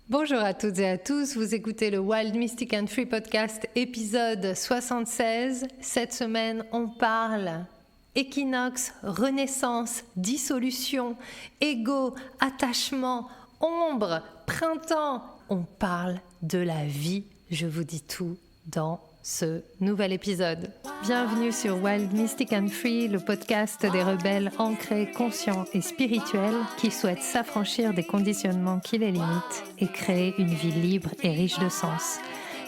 Bonjour à toutes et à tous, vous écoutez le Wild Mystic and Free Podcast épisode 76. Cette semaine, on parle équinoxe, renaissance, dissolution, ego, attachement, ombre, printemps. On parle de la vie, je vous dis tout dans ce nouvel épisode. Bienvenue sur Wild Mystic and Free, le podcast des rebelles ancrés, conscients et spirituels qui souhaitent s'affranchir des conditionnements qui les limitent et créer une vie libre et riche de sens.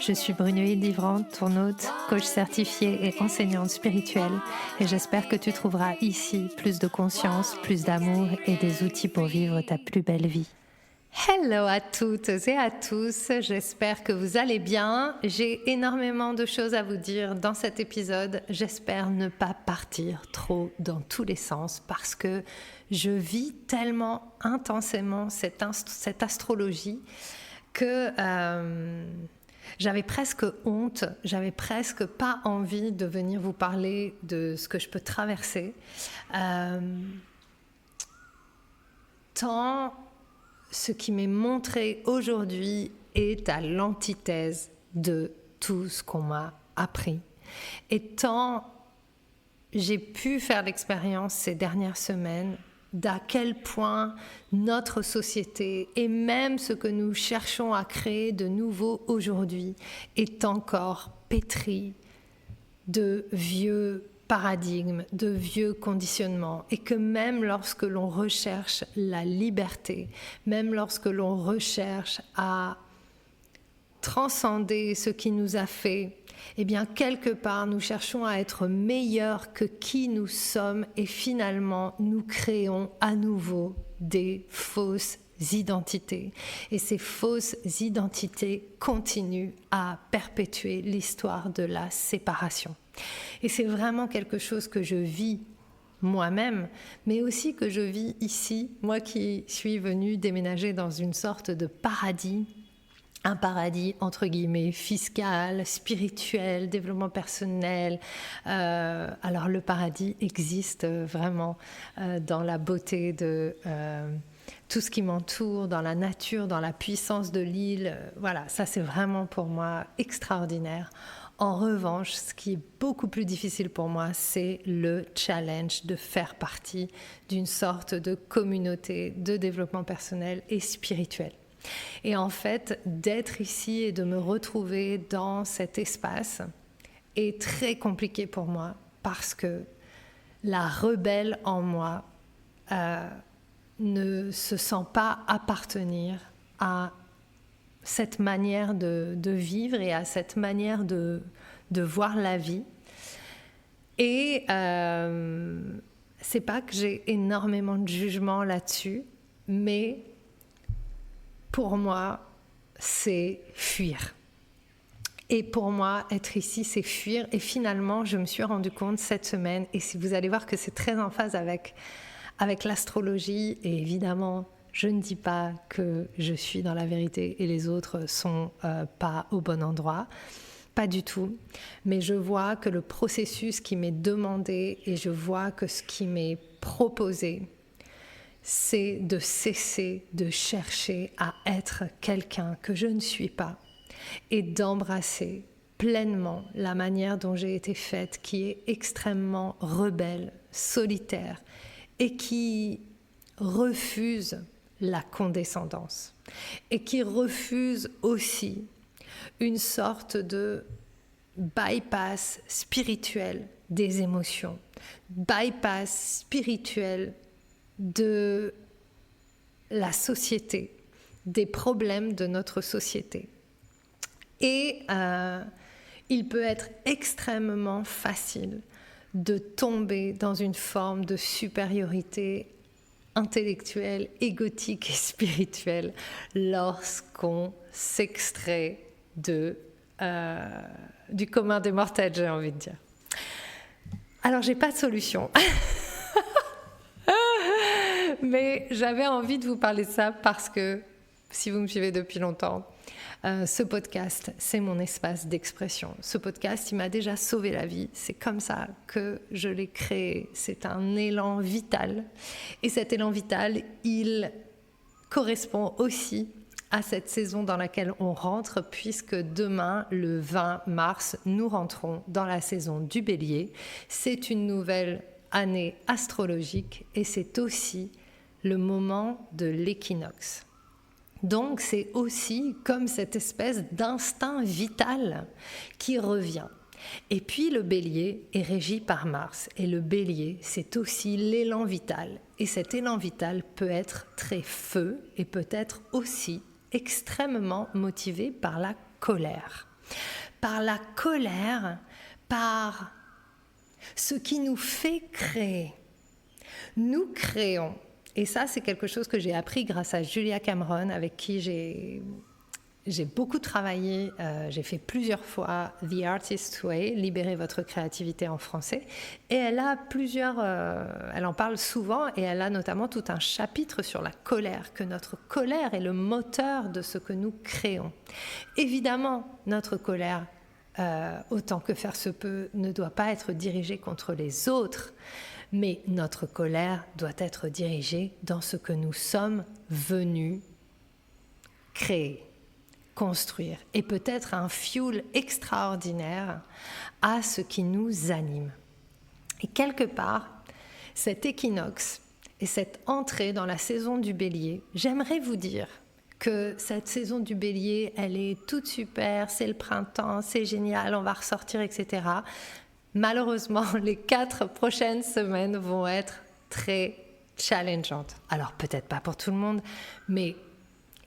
Je suis Brunoïde Livrante, ton hôte, coach certifiée et enseignante spirituelle, et j'espère que tu trouveras ici plus de conscience, plus d'amour et des outils pour vivre ta plus belle vie. Hello à toutes et à tous, j'espère que vous allez bien. J'ai énormément de choses à vous dire dans cet épisode. J'espère ne pas partir trop dans tous les sens parce que je vis tellement intensément cette astrologie que j'avais presque honte, j'avais presque pas envie de venir vous parler de ce que je peux traverser. Tant ce qui m'est montré aujourd'hui est à l'antithèse de tout ce qu'on m'a appris. Et tant j'ai pu faire l'expérience ces dernières semaines d'à quel point notre société et même ce que nous cherchons à créer de nouveau aujourd'hui est encore pétri de vieux paradigmes, de vieux conditionnements, et que même lorsque l'on recherche la liberté, même lorsque l'on recherche à transcender ce qui nous a fait, eh bien quelque part nous cherchons à être meilleurs que qui nous sommes et finalement nous créons à nouveau des fausses identités. Et ces fausses identités continuent à perpétuer l'histoire de la séparation. Et c'est vraiment quelque chose que je vis moi-même, mais aussi que je vis ici, moi qui suis venue déménager dans une sorte de paradis, un paradis entre guillemets fiscal, spirituel, développement personnel. Alors le paradis existe vraiment dans la beauté de tout ce qui m'entoure, dans la nature, dans la puissance de l'île. Voilà, ça c'est vraiment pour moi extraordinaire. En revanche, ce qui est beaucoup plus difficile pour moi, c'est le challenge de faire partie d'une sorte de communauté de développement personnel et spirituel. Et en fait, d'être ici et de me retrouver dans cet espace est très compliqué pour moi parce que la rebelle en moi ne se sent pas appartenir à cette manière de vivre et à cette manière de voir la vie. Et c'est pas que j'ai énormément de jugement là-dessus, mais pour moi, c'est fuir. Et pour moi, être ici, c'est fuir. Et finalement, je me suis rendu compte cette semaine, et si vous allez voir que c'est très en phase avec l'astrologie, et évidemment, je ne dis pas que je suis dans la vérité et les autres sont pas au bon endroit, pas du tout. Mais je vois que le processus qui m'est demandé et je vois que ce qui m'est proposé, c'est de cesser de chercher à être quelqu'un que je ne suis pas et d'embrasser pleinement la manière dont j'ai été faite, qui est extrêmement rebelle, solitaire et qui refuse la condescendance et qui refuse aussi une sorte de bypass spirituel des émotions, bypass spirituel de la société, des problèmes de notre société. Et il peut être extrêmement facile de tomber dans une forme de supériorité intellectuelle, égotique et spirituelle lorsqu'on s'extrait du commun des mortels, j'ai envie de dire. Alors, j'ai pas de solution. Mais j'avais envie de vous parler de ça parce que, si vous me suivez depuis longtemps, ce podcast, c'est mon espace d'expression. Ce podcast, il m'a déjà sauvé la vie. C'est comme ça que je l'ai créé. C'est un élan vital. Et cet élan vital, il correspond aussi à cette saison dans laquelle on rentre, puisque demain, le 20 mars, nous rentrons dans la saison du Bélier. C'est une nouvelle année astrologique et c'est aussi le moment de l'équinoxe. Donc c'est aussi comme cette espèce d'instinct vital qui revient. Et puis le Bélier est régi par Mars et le Bélier c'est aussi l'élan vital et cet élan vital peut être très feu et peut être aussi extrêmement motivé par la colère. Par la colère, par ce qui nous fait créer. Nous créons. Et ça, c'est quelque chose que j'ai appris grâce à Julia Cameron, avec qui j'ai beaucoup travaillé. J'ai fait plusieurs fois The Artist's Way, Libérer votre créativité en français. Et elle a elle en parle souvent et elle a notamment tout un chapitre sur la colère, que notre colère est le moteur de ce que nous créons. Évidemment, notre colère, autant que faire se peut, ne doit pas être dirigée contre les autres. Mais notre colère doit être dirigée dans ce que nous sommes venus créer, construire, et peut-être un fuel extraordinaire à ce qui nous anime. Et quelque part, cet équinoxe et cette entrée dans la saison du Bélier, j'aimerais vous dire que cette saison du Bélier, elle est toute super, c'est le printemps, c'est génial, on va ressortir, etc. Malheureusement, les 4 prochaines semaines vont être très challengeantes. Alors peut-être pas pour tout le monde, mais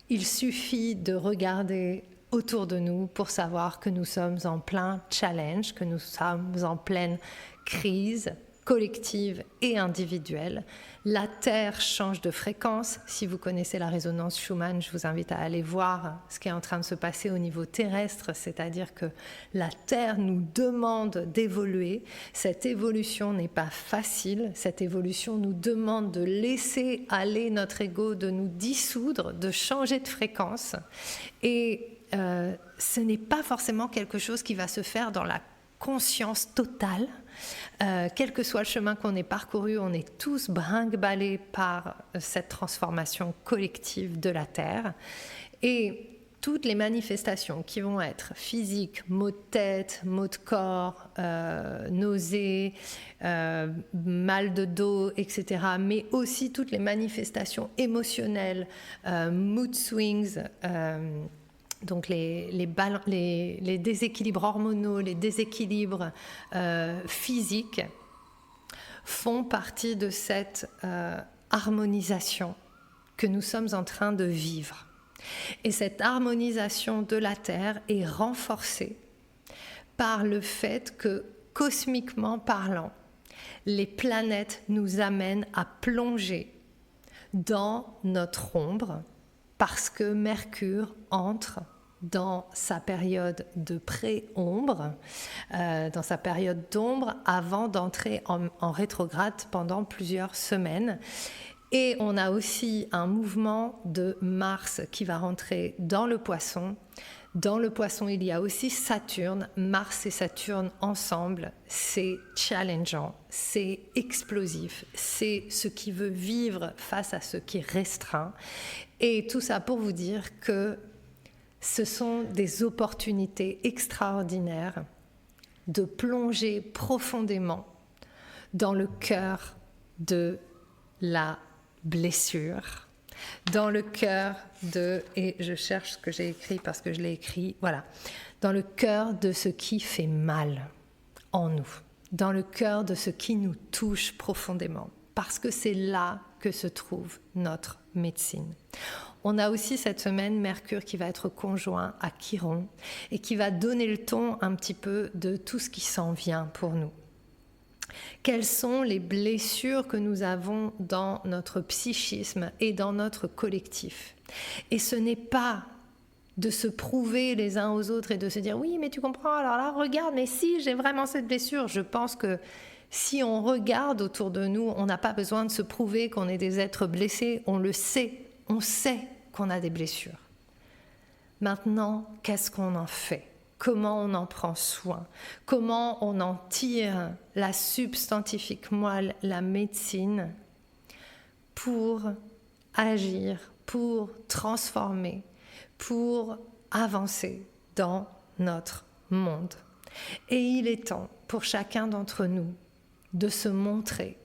il suffit de regarder autour de nous pour savoir que nous sommes en plein challenge, que nous sommes en pleine crise collective et individuelle. La Terre change de fréquence. Si vous connaissez la résonance Schumann, je vous invite à aller voir ce qui est en train de se passer au niveau terrestre, c'est-à-dire que la Terre nous demande d'évoluer. Cette évolution n'est pas facile. Cette évolution nous demande de laisser aller notre ego, de nous dissoudre, de changer de fréquence. Et ce n'est pas forcément quelque chose qui va se faire dans la conscience totale. Quel que soit le chemin qu'on ait parcouru, on est tous brinque-ballés par cette transformation collective de la Terre. Et toutes les manifestations qui vont être physiques, maux de tête, maux de corps, nausées, mal de dos, etc., mais aussi toutes les manifestations émotionnelles, mood swings, donc les déséquilibres hormonaux, les déséquilibres physiques font partie de cette harmonisation que nous sommes en train de vivre. Et cette harmonisation de la Terre est renforcée par le fait que, cosmiquement parlant, les planètes nous amènent à plonger dans notre ombre parce que Mercure entre dans sa période de pré-ombre, dans sa période d'ombre, avant d'entrer en rétrograde pendant plusieurs semaines. Et on a aussi un mouvement de Mars qui va rentrer dans le Poisson. Dans le Poisson, il y a aussi Saturne. Mars et Saturne ensemble, c'est challengeant, c'est explosif, c'est ce qui veut vivre face à ce qui restreint. Et tout ça pour vous dire que ce sont des opportunités extraordinaires de plonger profondément dans le cœur de la blessure, dans le cœur et je cherche ce que j'ai écrit parce que je l'ai écrit, voilà, dans le cœur de ce qui fait mal en nous, dans le cœur de ce qui nous touche profondément, parce que c'est là que se trouve notre médecine. On a aussi cette semaine Mercure qui va être conjoint à Chiron et qui va donner le ton un petit peu de tout ce qui s'en vient pour nous. Quelles sont les blessures que nous avons dans notre psychisme et dans notre collectif? Et ce n'est pas de se prouver les uns aux autres et de se dire « oui, mais tu comprends, alors là, regarde, mais si, j'ai vraiment cette blessure ». Je pense que si on regarde autour de nous, on n'a pas besoin de se prouver qu'on est des êtres blessés, on le sait, on sait qu'on a des blessures. Maintenant, qu'est-ce qu'on en fait ? Comment on en prend soin? Comment on en tire la substantifique moelle, la médecine, pour agir, pour transformer, pour avancer dans notre monde. Et il est temps pour chacun d'entre nous de se montrer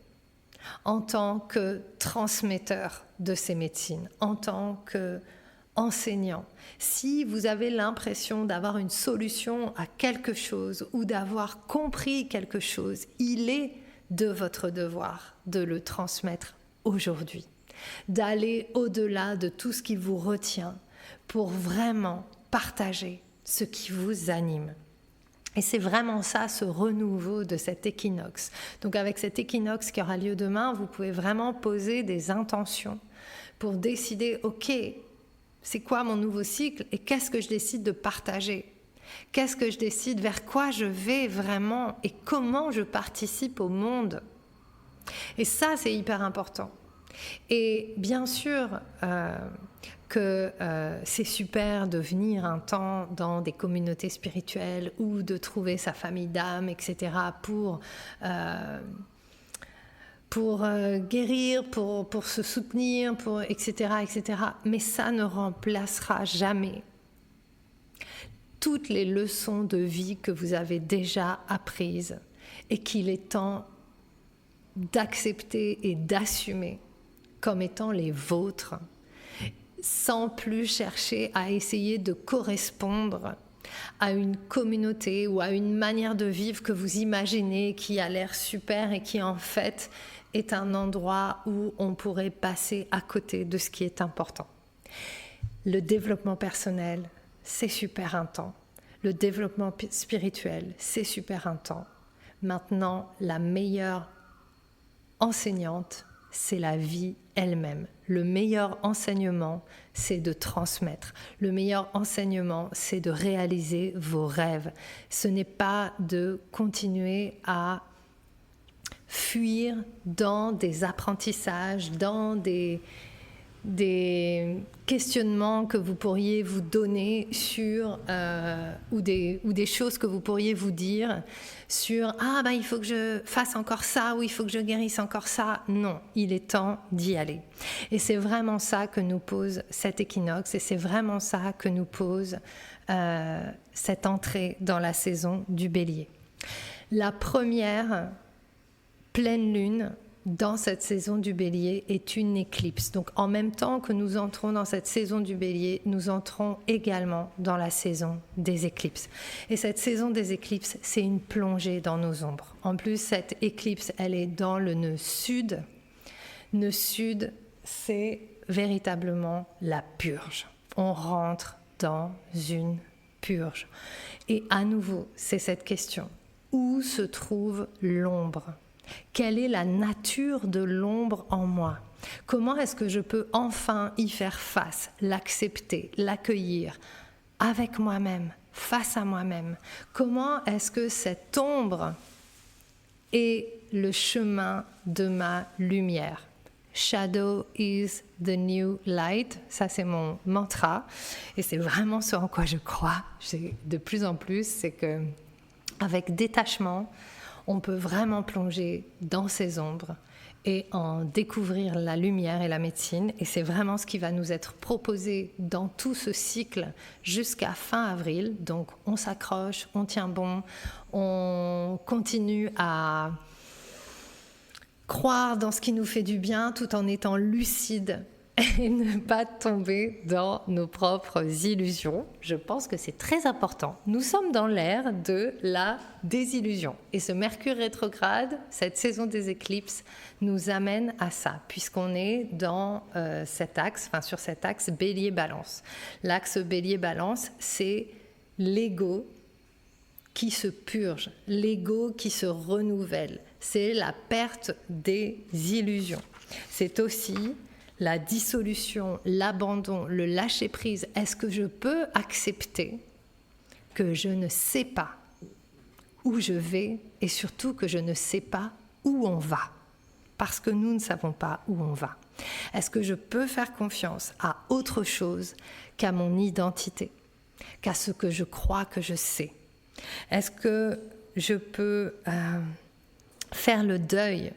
en tant que transmetteur de ces médecines, en tant qu'enseignant. Si vous avez l'impression d'avoir une solution à quelque chose ou d'avoir compris quelque chose, il est de votre devoir de le transmettre aujourd'hui, d'aller au-delà de tout ce qui vous retient pour vraiment partager ce qui vous anime. Et c'est vraiment ça, ce renouveau de cet équinoxe. Donc avec cet équinoxe qui aura lieu demain, vous pouvez vraiment poser des intentions pour décider, ok, c'est quoi mon nouveau cycle et qu'est-ce que je décide de partager ? Qu'est-ce que je décide, vers quoi je vais vraiment et comment je participe au monde ? Et ça, c'est hyper important. Et bien sûr que c'est super de venir un temps dans des communautés spirituelles ou de trouver sa famille d'âme, etc. pour guérir, pour se soutenir, etc., etc. Mais ça ne remplacera jamais toutes les leçons de vie que vous avez déjà apprises et qu'il est temps d'accepter et d'assumer comme étant les vôtres, sans plus chercher à essayer de correspondre à une communauté ou à une manière de vivre que vous imaginez qui a l'air super et qui en fait est un endroit où on pourrait passer à côté de ce qui est important. Le développement personnel, c'est super intense. Le développement spirituel, c'est super intense. Maintenant, la meilleure enseignante, c'est la vie elle-même. Le meilleur enseignement, c'est de transmettre. Le meilleur enseignement, c'est de réaliser vos rêves. Ce n'est pas de continuer à fuir dans des apprentissages, dans des questionnements que vous pourriez vous donner sur ou des choses que vous pourriez vous dire sur il faut que je fasse encore ça ou il faut que je guérisse encore ça. Non, il est temps d'y aller. Et c'est vraiment ça que nous pose cet équinoxe et c'est vraiment ça que nous pose cette entrée dans la saison du Bélier. La première pleine lune dans cette saison du Bélier est une éclipse. Donc en même temps que nous entrons dans cette saison du Bélier, nous entrons également dans la saison des éclipses. Et cette saison des éclipses, c'est une plongée dans nos ombres. En plus, cette éclipse, elle est dans le nœud sud. Nœud sud, c'est véritablement la purge. On rentre dans une purge. Et à nouveau, c'est cette question. Où se trouve l'ombre ? Quelle est la nature de l'ombre en moi ? Comment est-ce que je peux enfin y faire face, l'accepter, l'accueillir avec moi-même, face à moi-même ? Comment est-ce que cette ombre est le chemin de ma lumière ? Shadow is the new light, ça c'est mon mantra et c'est vraiment ce en quoi je crois. De plus en plus, c'est que avec détachement, on peut vraiment plonger dans ces ombres et en découvrir la lumière et la médecine. Et c'est vraiment ce qui va nous être proposé dans tout ce cycle jusqu'à fin avril. Donc on s'accroche, on tient bon, on continue à croire dans ce qui nous fait du bien tout en étant lucide et ne pas tomber dans nos propres illusions. Je pense que c'est très important. Nous sommes dans l'ère de la désillusion. Et ce Mercure rétrograde, cette saison des éclipses, nous amène à ça, puisqu'on est dans sur cet axe Bélier-Balance. L'axe Bélier-Balance, c'est l'ego qui se purge, l'ego qui se renouvelle. C'est la perte des illusions. C'est aussi la dissolution, l'abandon, le lâcher-prise. Est-ce que je peux accepter que je ne sais pas où je vais et surtout que je ne sais pas où on va? Parce que nous ne savons pas où on va. Est-ce que je peux faire confiance à autre chose qu'à mon identité, qu'à ce que je crois que je sais? Est-ce que je peux faire le deuil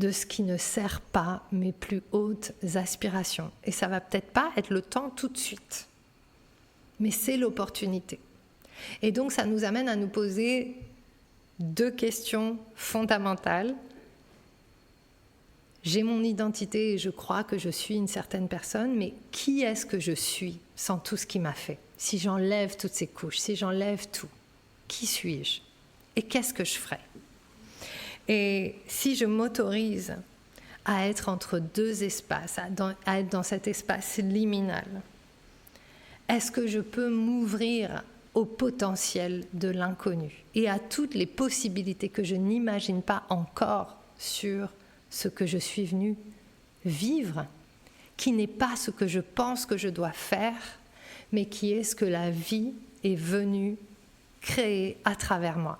de ce qui ne sert pas mes plus hautes aspirations? Et ça va peut-être pas être le temps tout de suite. mais c'est l'opportunité. Et donc ça nous amène à nous poser 2 questions fondamentales. J'ai mon identité et je crois que je suis une certaine personne, mais qui est-ce que je suis sans tout ce qui m'a fait? Si j'enlève toutes ces couches, si j'enlève tout, qui suis-je? Et qu'est-ce que je ferais? Et si je m'autorise à être entre 2 espaces, à être dans cet espace liminal, est-ce que je peux m'ouvrir au potentiel de l'inconnu et à toutes les possibilités que je n'imagine pas encore sur ce que je suis venue vivre, qui n'est pas ce que je pense que je dois faire, mais qui est ce que la vie est venue créer à travers moi.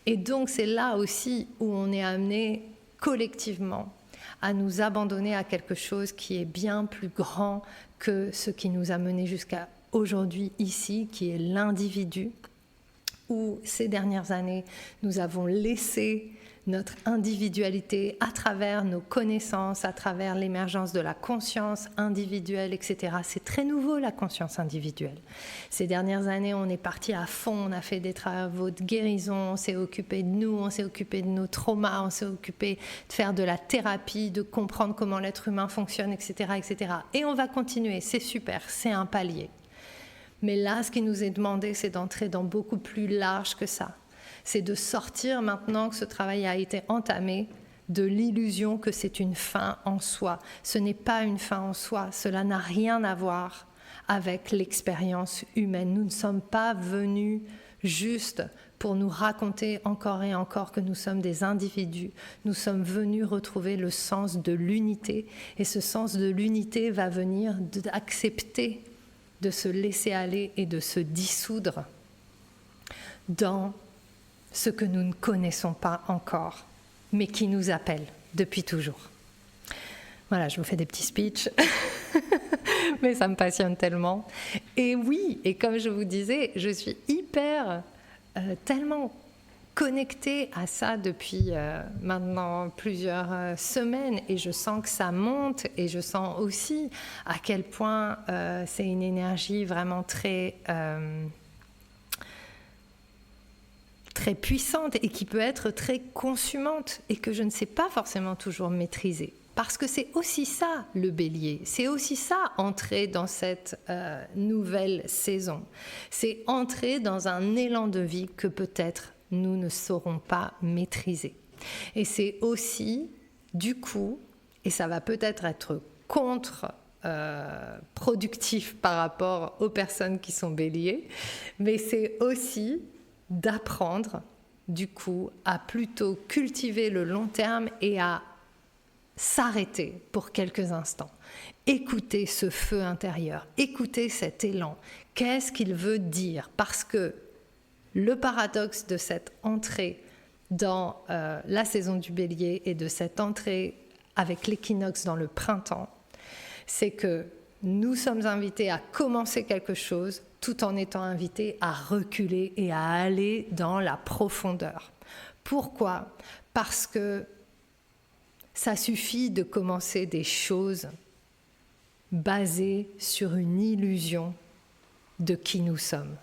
Et donc c'est là aussi où on est amené collectivement à nous abandonner à quelque chose qui est bien plus grand que ce qui nous a menés jusqu'à aujourd'hui ici, qui est l'individu, où ces dernières années, nous avons laissé notre individualité à travers nos connaissances, à travers l'émergence de la conscience individuelle, etc. C'est très nouveau, la conscience individuelle. Ces dernières années, on est parti à fond, on a fait des travaux de guérison, on s'est occupé de nous, on s'est occupé de nos traumas, on s'est occupé de faire de la thérapie, de comprendre comment l'être humain fonctionne, etc., etc. Et on va continuer, c'est super, c'est un palier. Mais là, ce qui nous est demandé, c'est d'entrer dans beaucoup plus large que ça. C'est de sortir, maintenant que ce travail a été entamé, de l'illusion que c'est une fin en soi. Ce n'est pas une fin en soi, cela n'a rien à voir avec l'expérience humaine. Nous ne sommes pas venus juste pour nous raconter encore et encore que nous sommes des individus. Nous sommes venus retrouver le sens de l'unité, et ce sens de l'unité va venir d'accepter de se laisser aller et de se dissoudre dans ce que nous ne connaissons pas encore, mais qui nous appelle depuis toujours. Voilà, je vous fais des petits speeches, mais ça me passionne tellement. Et oui, et comme je vous disais, je suis tellement connectée à ça depuis maintenant plusieurs semaines, et je sens que ça monte, et je sens aussi à quel point c'est une énergie vraiment très puissante et qui peut être très consumante et que je ne sais pas forcément toujours maîtriser. Parce que c'est aussi ça le bélier, c'est aussi ça entrer dans cette nouvelle saison. C'est entrer dans un élan de vie que peut-être nous ne saurons pas maîtriser. Et c'est aussi, du coup, et ça va peut-être être contre-productif par rapport aux personnes qui sont béliers, mais c'est aussi d'apprendre, du coup, à plutôt cultiver le long terme et à s'arrêter pour quelques instants. Écouter ce feu intérieur, écouter cet élan. Qu'est-ce qu'il veut dire? Parce que le paradoxe de cette entrée dans la saison du bélier et de cette entrée avec l'équinoxe dans le printemps, c'est que nous sommes invités à commencer quelque chose tout en étant invités à reculer et à aller dans la profondeur. Pourquoi? Parce que ça suffit de commencer des choses basées sur une illusion de qui nous sommes.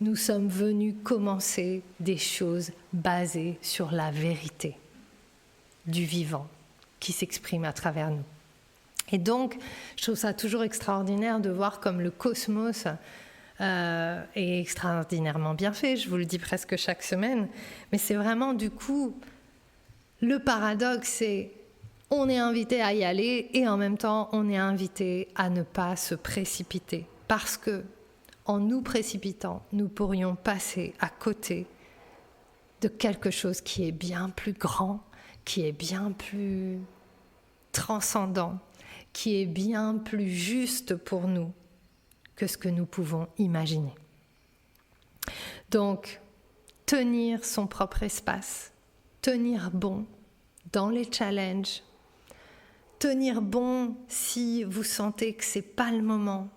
Nous sommes venus commencer des choses basées sur la vérité du vivant qui s'exprime à travers nous. Et donc, je trouve ça toujours extraordinaire de voir comme le cosmos est extraordinairement bien fait, je vous le dis presque chaque semaine, mais c'est vraiment du coup, le paradoxe, c'est on est invité à y aller et en même temps, on est invité à ne pas se précipiter. Parce que, en nous précipitant, nous pourrions passer à côté de quelque chose qui est bien plus grand, qui est bien plus transcendant, qui est bien plus juste pour nous que ce que nous pouvons imaginer. Donc, tenir son propre espace, tenir bon dans les challenges, tenir bon si vous sentez que c'est pas le moment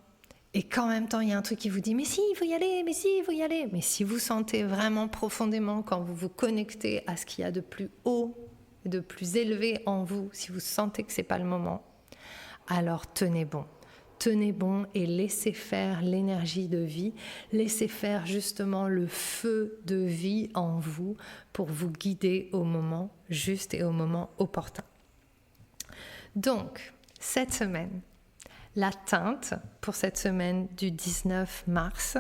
et qu'en même temps il y a un truc qui vous dit mais si, il faut y aller, mais si, il faut y aller. Mais si vous sentez vraiment profondément, quand vous vous connectez à ce qu'il y a de plus haut et de plus élevé en vous, si vous sentez que c'est pas le moment, alors tenez bon. tenez bon et laissez faire l'énergie de vie, laissez faire justement le feu de vie en vous pour vous guider au moment juste et au moment opportun. Donc, cette semaine, la teinte pour cette semaine du 19 mars,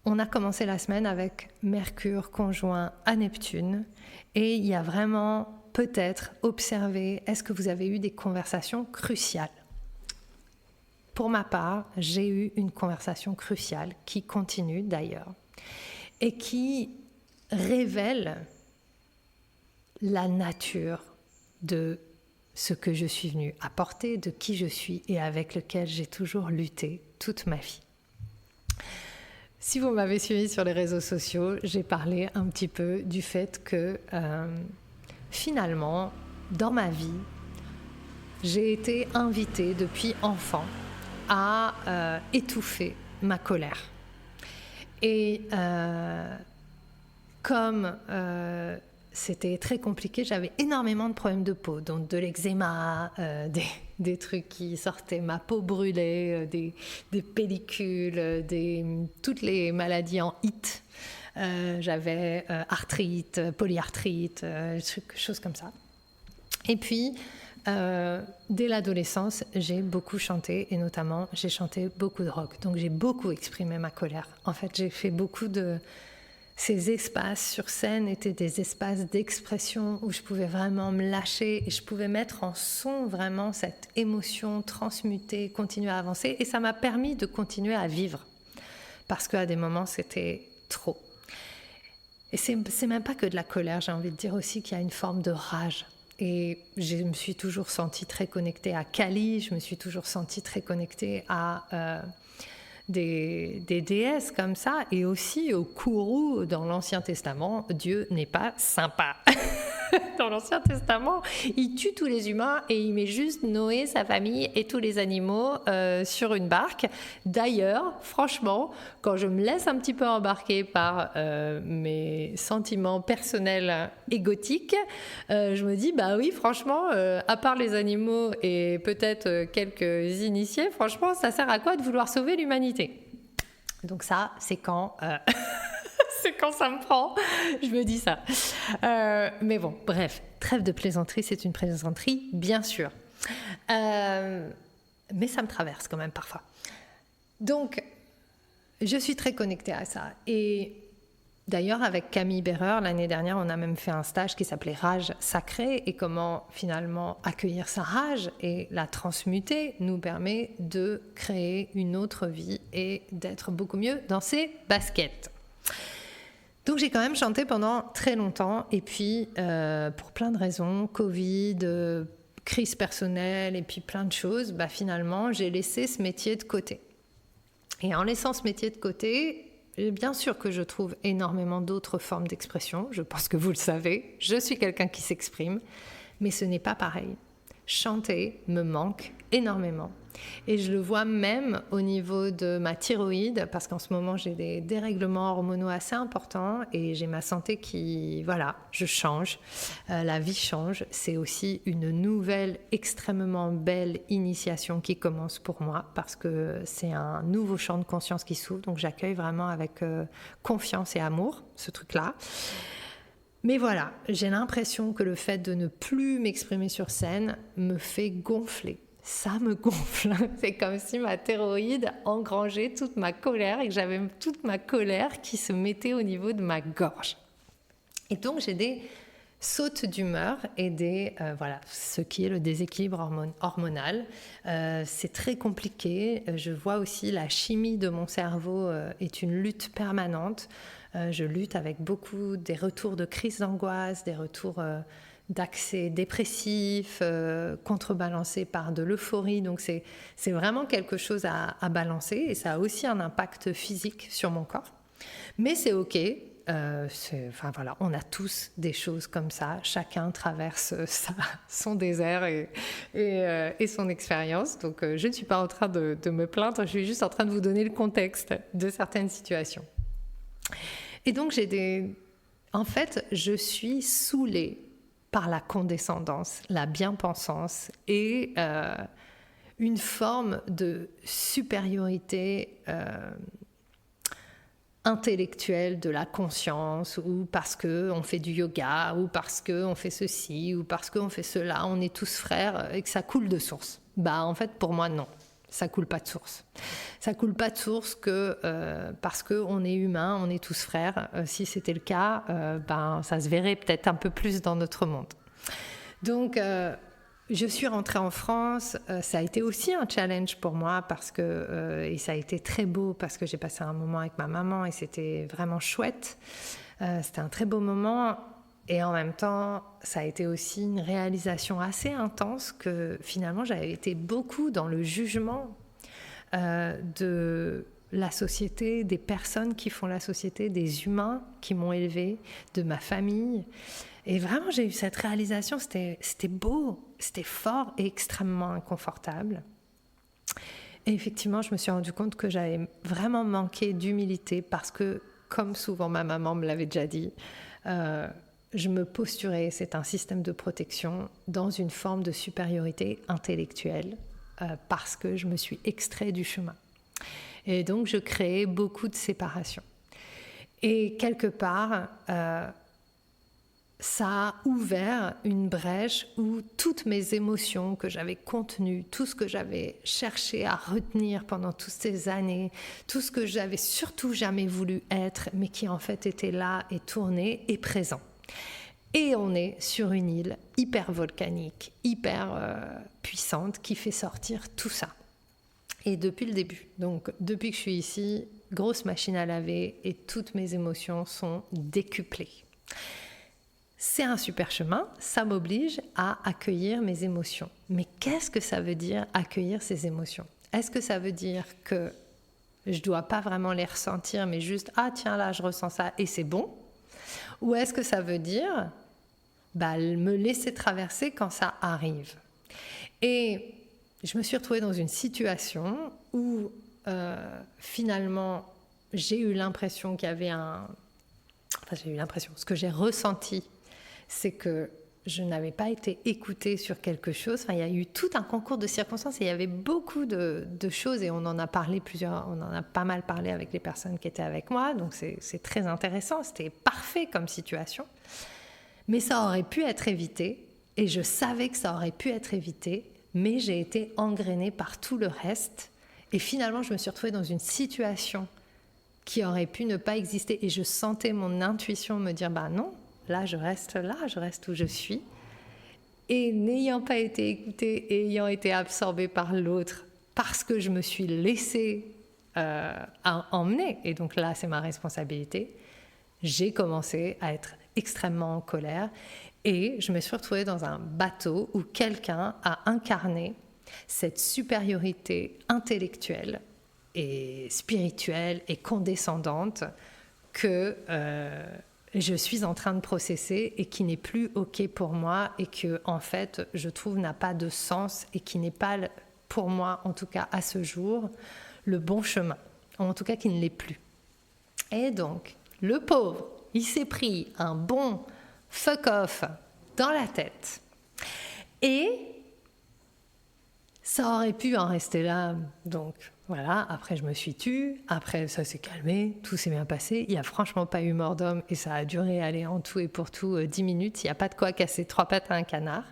on a commencé la semaine avec Mercure conjoint à Neptune et il y a vraiment peut-être observé, est-ce que vous avez eu des conversations cruciales ? Pour ma part, j'ai eu une conversation cruciale qui continue d'ailleurs et qui révèle la nature de ce que je suis venue apporter, de qui je suis et avec lequel j'ai toujours lutté toute ma vie. Si vous m'avez suivi sur les réseaux sociaux, j'ai parlé un petit peu du fait que finalement, dans ma vie, j'ai été invitée depuis enfant à étouffer ma colère. Et comme c'était très compliqué, j'avais énormément de problèmes de peau, donc de l'eczéma, des trucs qui sortaient, ma peau brûlait, des pellicules, toutes les maladies en IT. J'avais arthrite, polyarthrite, choses comme ça. Et puis, dès l'adolescence, j'ai beaucoup chanté et notamment, j'ai chanté beaucoup de rock. Donc, j'ai beaucoup exprimé ma colère. En fait, j'ai fait beaucoup de... Ces espaces sur scène étaient des espaces d'expression où je pouvais vraiment me lâcher et je pouvais mettre en son vraiment cette émotion, transmuter, continuer à avancer. Et ça m'a permis de continuer à vivre parce qu'à des moments, c'était trop. Et c'est même pas que de la colère, j'ai envie de dire aussi qu'il y a une forme de rage. Et je me suis toujours sentie très connectée à Kali, je me suis toujours sentie très connectée à des déesses comme ça, et aussi au Kourou dans l'Ancien Testament. Dieu n'est pas sympa. Dans l'Ancien Testament, il tue tous les humains et il met juste Noé, sa famille et tous les animaux sur une barque. D'ailleurs, franchement, quand je me laisse un petit peu embarquer par mes sentiments personnels égotiques, je me dis, bah oui, franchement, à part les animaux et peut-être quelques initiés, franchement, ça sert à quoi de vouloir sauver l'humanité ? Donc ça, c'est quand... C'est quand ça me prend, je me dis ça. Mais bon, bref, trêve de plaisanterie, c'est une plaisanterie, bien sûr. Mais ça me traverse quand même parfois. Donc, je suis très connectée à ça. Et d'ailleurs, avec Camille Berreur, l'année dernière, on a même fait un stage qui s'appelait Rage sacrée, et comment finalement accueillir sa rage et la transmuter nous permet de créer une autre vie et d'être beaucoup mieux dans ses baskets. Donc j'ai quand même chanté pendant très longtemps et puis pour plein de raisons, Covid, crise personnelle et puis plein de choses, bah finalement j'ai laissé ce métier de côté. Et en laissant ce métier de côté, bien sûr que je trouve énormément d'autres formes d'expression, je pense que vous le savez, je suis quelqu'un qui s'exprime, mais ce n'est pas pareil. Chanter me manque énormément. Et je le vois même au niveau de ma thyroïde, parce qu'en ce moment j'ai des dérèglements hormonaux assez importants et j'ai ma santé qui, voilà, je change, la vie change. C'est aussi une nouvelle extrêmement belle initiation qui commence pour moi, parce que c'est un nouveau champ de conscience qui s'ouvre, donc j'accueille vraiment avec confiance et amour ce truc-là. Mais voilà, j'ai l'impression que le fait de ne plus m'exprimer sur scène me fait gonfler. Ça me gonfle. C'est comme si ma thyroïde engrangeait toute ma colère et que j'avais toute ma colère qui se mettait au niveau de ma gorge. Et donc, j'ai des sautes d'humeur et voilà, ce qui est le déséquilibre hormonal. C'est très compliqué. Je vois aussi la chimie de mon cerveau est une lutte permanente. Je lutte avec beaucoup des retours de crises d'angoisse, des retours d'accès dépressif, contrebalancé par de l'euphorie. Donc c'est vraiment quelque chose à balancer et ça a aussi un impact physique sur mon corps. Mais c'est OK. Enfin voilà, on a tous des choses comme ça. Chacun traverse son désert et son expérience. Donc je ne suis pas en train de me plaindre, je suis juste en train de vous donner le contexte de certaines situations. Et donc en fait, je suis saoulée par la condescendance, la bien-pensance et une forme de supériorité intellectuelle de la conscience, ou parce qu'on fait du yoga, ou parce qu'on fait ceci, ou parce qu'on fait cela, on est tous frères et que ça coule de source. En fait, pour moi, non. Ça coule pas de source. Ça coule pas de source que parce qu'on est humain, on est tous frères. Si c'était le cas, ça se verrait peut-être un peu plus dans notre monde. Donc, je suis rentrée en France. Ça a été aussi un challenge pour moi parce que, et ça a été très beau parce que j'ai passé un moment avec ma maman et c'était vraiment chouette. C'était un très beau moment. Et en même temps, ça a été aussi une réalisation assez intense que finalement, j'avais été beaucoup dans le jugement de la société, des personnes qui font la société, des humains qui m'ont élevée, de ma famille. Et vraiment, j'ai eu cette réalisation, c'était beau, c'était fort et extrêmement inconfortable. Et effectivement, je me suis rendu compte que j'avais vraiment manqué d'humilité parce que, comme souvent ma maman me l'avait déjà dit, je me posturais, c'est un système de protection, dans une forme de supériorité intellectuelle parce que je me suis extrait du chemin. Et donc, je créais beaucoup de séparation. Et quelque part, ça a ouvert une brèche où toutes mes émotions que j'avais contenues, tout ce que j'avais cherché à retenir pendant toutes ces années, tout ce que j'avais surtout jamais voulu être, mais qui en fait était là et tourné et présent. Et on est sur une île hyper volcanique, hyper puissante, qui fait sortir tout ça. Et depuis le début, donc depuis que je suis ici, grosse machine à laver et toutes mes émotions sont décuplées. C'est un super chemin, ça m'oblige à accueillir mes émotions. Mais qu'est-ce que ça veut dire accueillir ces émotions ? Est-ce que ça veut dire que je ne dois pas vraiment les ressentir, mais juste « Ah tiens, là, je ressens ça et c'est bon » ? Ou est-ce que ça veut dire me laisser traverser quand ça arrive ? Et je me suis retrouvée dans une situation où finalement, j'ai eu l'impression qu'il y avait ce que j'ai ressenti, c'est que je n'avais pas été écoutée sur quelque chose. Enfin, il y a eu tout un concours de circonstances et il y avait beaucoup de choses et on en a pas mal parlé avec les personnes qui étaient avec moi. Donc c'est très intéressant, c'était parfait comme situation. Mais ça aurait pu être évité et je savais que ça aurait pu être évité, mais j'ai été engrainée par tout le reste et finalement je me suis retrouvée dans une situation qui aurait pu ne pas exister et je sentais mon intuition me dire non, là je reste où je suis. Et n'ayant pas été écoutée et ayant été absorbée par l'autre parce que je me suis laissée emmener, et donc là c'est ma responsabilité, j'ai commencé à être extrêmement en colère et je me suis retrouvée dans un bateau où quelqu'un a incarné cette supériorité intellectuelle et spirituelle et condescendante que je suis en train de processer et qui n'est plus OK pour moi et que, en fait, je trouve n'a pas de sens et qui n'est pas, pour moi, en tout cas à ce jour, le bon chemin. En tout cas, qui ne l'est plus. Et donc, le pauvre, il s'est pris un bon fuck-off dans la tête. Et ça aurait pu en rester là, donc voilà, après je me suis tue, après ça s'est calmé, tout s'est bien passé, il n'y a franchement pas eu mort d'homme et ça a duré, en tout et pour tout 10 minutes, il n'y a pas de quoi casser 3 pattes à un canard.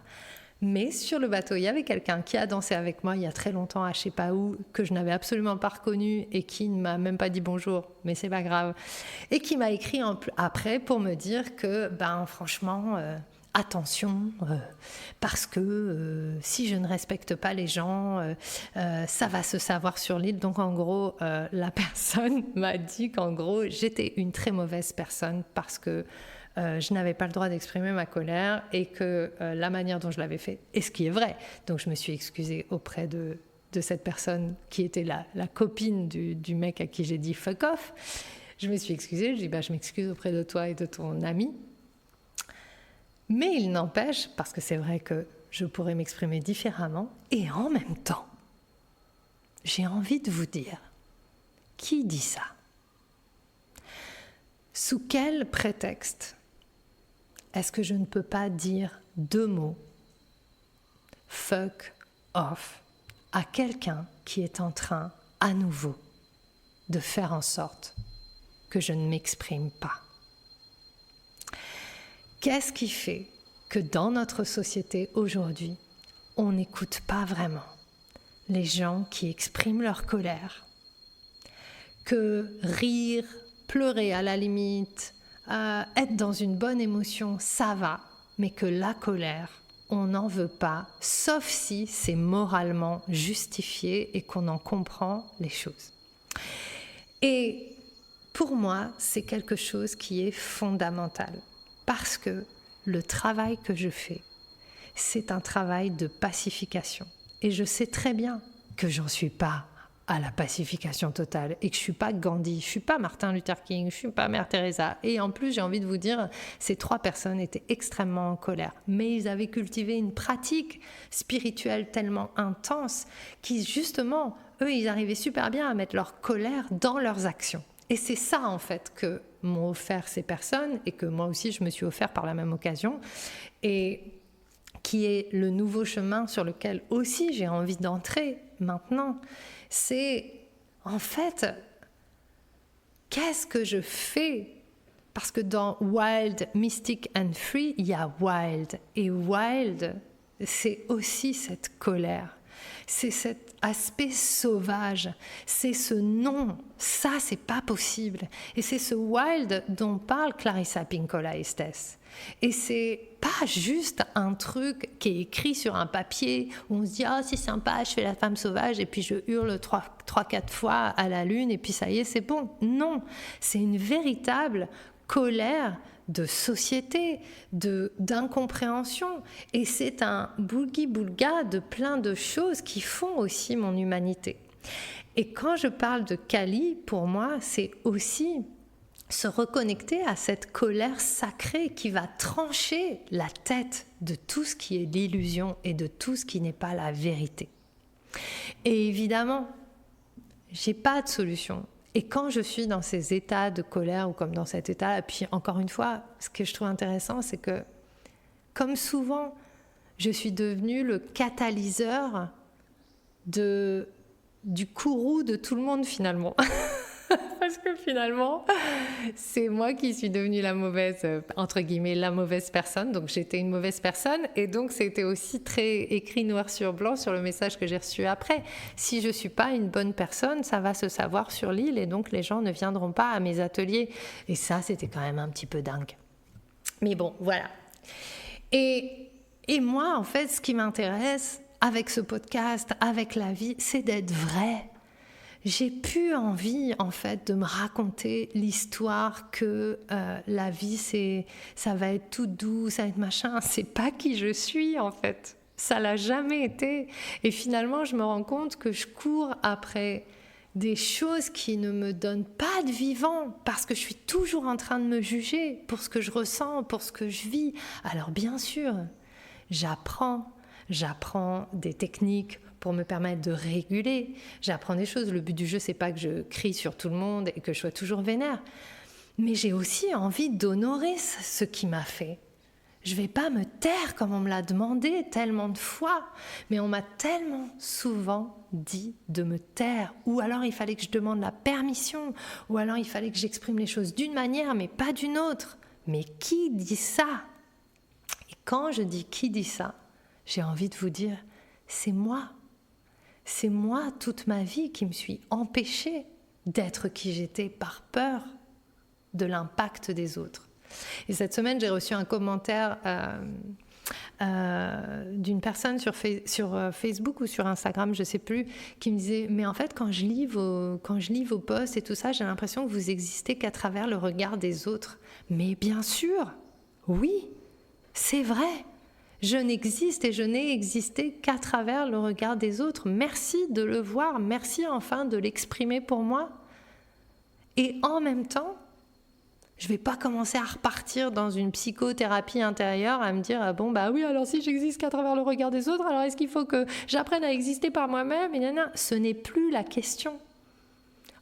Mais sur le bateau, il y avait quelqu'un qui a dansé avec moi il y a très longtemps, à je sais pas où, que je n'avais absolument pas reconnu et qui ne m'a même pas dit bonjour, mais c'est pas grave, et qui m'a écrit après pour me dire que, franchement... attention, parce que si je ne respecte pas les gens, ça va se savoir sur l'île. Donc en gros, la personne m'a dit qu'en gros, j'étais une très mauvaise personne parce que je n'avais pas le droit d'exprimer ma colère et que la manière dont je l'avais fait, et ce qui est vrai. Donc je me suis excusée auprès de cette personne qui était la copine du mec à qui j'ai dit fuck off. Je me suis excusée, je dis je m'excuse auprès de toi et de ton ami. Mais il n'empêche, parce que c'est vrai que je pourrais m'exprimer différemment, et en même temps, j'ai envie de vous dire, qui dit ça ? Sous quel prétexte est-ce que je ne peux pas dire 2 mots ? Fuck off. à quelqu'un qui est en train, à nouveau, de faire en sorte que je ne m'exprime pas. Qu'est-ce qui fait que dans notre société aujourd'hui, on n'écoute pas vraiment les gens qui expriment leur colère, que rire, pleurer à la limite, être dans une bonne émotion, ça va, mais que la colère, on n'en veut pas, sauf si c'est moralement justifié et qu'on en comprend les choses. Et pour moi, c'est quelque chose qui est fondamental, parce que le travail que je fais, c'est un travail de pacification. Et je sais très bien que j'en suis pas à la pacification totale et que je suis pas Gandhi, je suis pas Martin Luther King, je suis pas Mère Teresa. Et en plus, j'ai envie de vous dire, ces 3 personnes étaient extrêmement en colère, mais ils avaient cultivé une pratique spirituelle tellement intense qu'ils, justement, eux, ils arrivaient super bien à mettre leur colère dans leurs actions. Et c'est ça, en fait, que m'ont offert ces personnes et que moi aussi, je me suis offert par la même occasion. Et qui est le nouveau chemin sur lequel aussi j'ai envie d'entrer maintenant. C'est, en fait, qu'est-ce que je fais? Parce que dans Wild, Mystic and Free, il y a Wild. Et Wild, c'est aussi cette colère. C'est cet aspect sauvage. C'est ce non, ça, c'est pas possible. Et c'est ce Wild dont parle Clarissa Pinkola Estés. Et c'est pas juste un truc qui est écrit sur un papier où on se dit « Ah, c'est sympa, je fais la femme sauvage et puis je hurle 3-4 fois à la lune et puis ça y est, c'est bon. » Non, c'est une véritable colère de société, d'incompréhension. Et c'est un boulgui-boulga de plein de choses qui font aussi mon humanité. Et quand je parle de Kali, pour moi, c'est aussi se reconnecter à cette colère sacrée qui va trancher la tête de tout ce qui est l'illusion et de tout ce qui n'est pas la vérité. Et évidemment, j'ai pas de solution. Et quand je suis dans ces états de colère ou comme dans cet état, et puis encore une fois, ce que je trouve intéressant, c'est que comme souvent, je suis devenue le catalyseur du courroux de tout le monde finalement. Parce que finalement, c'est moi qui suis devenue la mauvaise, entre guillemets, la mauvaise personne. Donc j'étais une mauvaise personne et donc c'était aussi très écrit noir sur blanc sur le message que j'ai reçu après. Si je ne suis pas une bonne personne, ça va se savoir sur l'île et donc les gens ne viendront pas à mes ateliers. Et ça, c'était quand même un petit peu dingue. Mais bon, voilà. Et moi, en fait, ce qui m'intéresse avec ce podcast, avec la vie, c'est d'être vraie. J'ai plus envie, en fait, de me raconter l'histoire que la vie, ça va être tout doux, ça va être machin. C'est pas qui je suis, en fait. Ça l'a jamais été. Et finalement, je me rends compte que je cours après des choses qui ne me donnent pas de vivant parce que je suis toujours en train de me juger pour ce que je ressens, pour ce que je vis. Alors, bien sûr, j'apprends des techniques pour me permettre de réguler. J'apprends des choses. Le but du jeu, c'est pas que je crie sur tout le monde et que je sois toujours vénère. Mais j'ai aussi envie d'honorer ce qui m'a fait. Je vais pas me taire comme on me l'a demandé tellement de fois. Mais on m'a tellement souvent dit de me taire. Ou alors il fallait que je demande la permission. Ou alors il fallait que j'exprime les choses d'une manière, mais pas d'une autre. Mais qui dit ça? Et quand je dis qui dit ça, j'ai envie de vous dire, c'est moi. C'est moi, toute ma vie, qui me suis empêchée d'être qui j'étais par peur de l'impact des autres. Et cette semaine, j'ai reçu un commentaire d'une personne sur Facebook ou sur Instagram, je ne sais plus, qui me disait « Mais en fait, quand je lis vos posts et tout ça, j'ai l'impression que vous existez qu'à travers le regard des autres. » Mais bien sûr, oui, c'est vrai. Je n'existe et je n'ai existé qu'à travers le regard des autres. Merci de le voir, merci enfin de l'exprimer pour moi. Et en même temps, je ne vais pas commencer à repartir dans une psychothérapie intérieure, à me dire « Bon, bah oui, alors si j'existe qu'à travers le regard des autres, alors est-ce qu'il faut que j'apprenne à exister par moi-même ?» Ce n'est plus la question.